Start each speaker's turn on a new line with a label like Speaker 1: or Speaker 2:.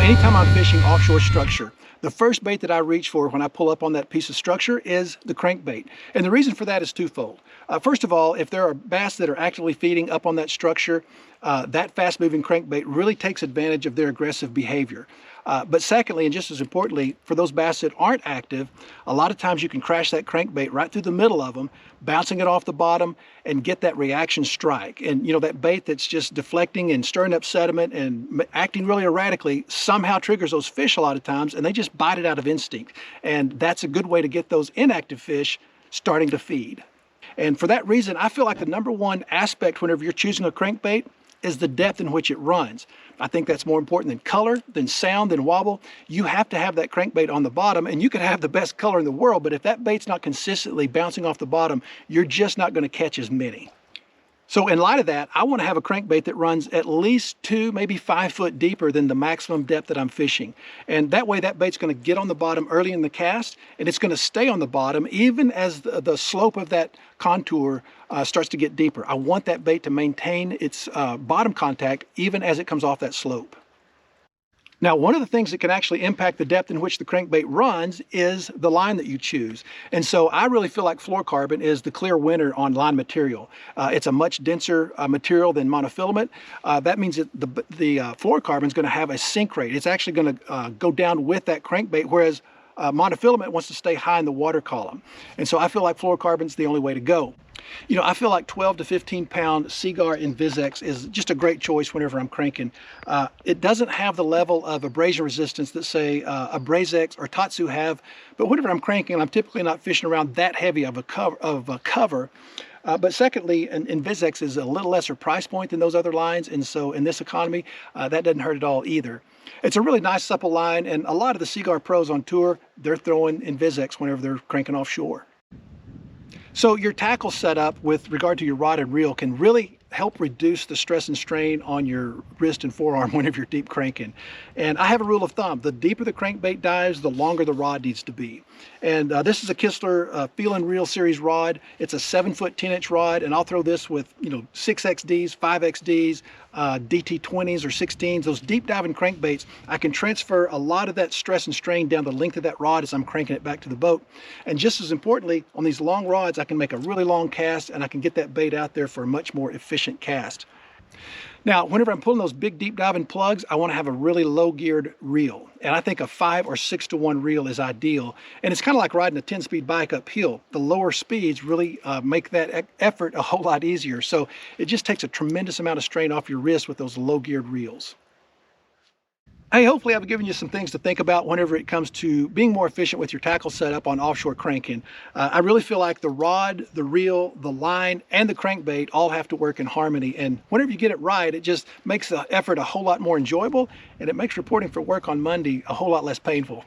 Speaker 1: Anytime I'm fishing offshore structure, the first bait that I reach for when I pull up on that piece of structure is the crankbait. And the reason for that is twofold. First of all, if there are bass that are actively feeding up on that structure, that fast-moving crankbait really takes advantage of their aggressive behavior. But secondly, and just as importantly, for those bass that aren't active, a lot of times you can crash that crankbait right through the middle of them, bouncing it off the bottom and get that reaction strike. And you know, that bait that's just deflecting and stirring up sediment and acting really erratically somehow triggers those fish a lot of times, and they just bite it out of instinct. And that's a good way to get those inactive fish starting to feed. And for that reason, I feel like the number one aspect whenever you're choosing a crankbait is the depth in which it runs. I think that's more important than color, than sound, than wobble. You have to have that crankbait on the bottom, and you could have the best color in the world, but if that bait's not consistently bouncing off the bottom, you're just not going to catch as many. So in light of that, I want to have a crankbait that runs at least 2, maybe 5 foot deeper than the maximum depth that I'm fishing. And that way that bait's going to get on the bottom early in the cast, and it's going to stay on the bottom even as the slope of that contour starts to get deeper. I want that bait to maintain its bottom contact even as it comes off that slope. Now, one of the things that can actually impact the depth in which the crankbait runs is the line that you choose. And so I really feel like fluorocarbon is the clear winner on line material. It's a much denser material than monofilament. That means that the fluorocarbon is going to have a sink rate. It's actually going to go down with that crankbait, whereas monofilament wants to stay high in the water column. And so I feel like fluorocarbon is the only way to go. You know, I feel like 12 to 15 pound Seaguar Invisex is just a great choice whenever I'm cranking. It doesn't have the level of abrasion resistance that say Abrazex or Tatsu have, but whenever I'm cranking, I'm typically not fishing around that heavy of a cover. But secondly, an Invisex is a little lesser price point than those other lines, and so in this economy, that doesn't hurt at all either. It's a really nice supple line, and a lot of the Seaguar pros on tour, they're throwing Invisex whenever they're cranking offshore. So your tackle setup with regard to your rod and reel can really help reduce the stress and strain on your wrist and forearm whenever you're deep cranking. And I have a rule of thumb: the deeper the crankbait dives, the longer the rod needs to be. And this is a Kistler Feel and Reel series rod. It's a 7-foot 10-inch rod, and I'll throw this with 6XDs, 5XDs, DT20s or 16s. Those deep diving crankbaits, I can transfer a lot of that stress and strain down the length of that rod as I'm cranking it back to the boat. And just as importantly, on these long rods, I can make a really long cast, and I can get that bait out there for a much more efficient cast. Now, whenever I'm pulling those big deep diving plugs, I want to have a really low geared reel. And I think a 5 or 6 to 1 reel is ideal. And it's kind of like riding a 10-speed bike uphill. The lower speeds really make that effort a whole lot easier. So it just takes a tremendous amount of strain off your wrist with those low geared reels. Hey, hopefully I've given you some things to think about whenever it comes to being more efficient with your tackle setup on offshore cranking. I really feel like the rod, the reel, the line, and the crankbait all have to work in harmony. And whenever you get it right, it just makes the effort a whole lot more enjoyable, and it makes reporting for work on Monday a whole lot less painful.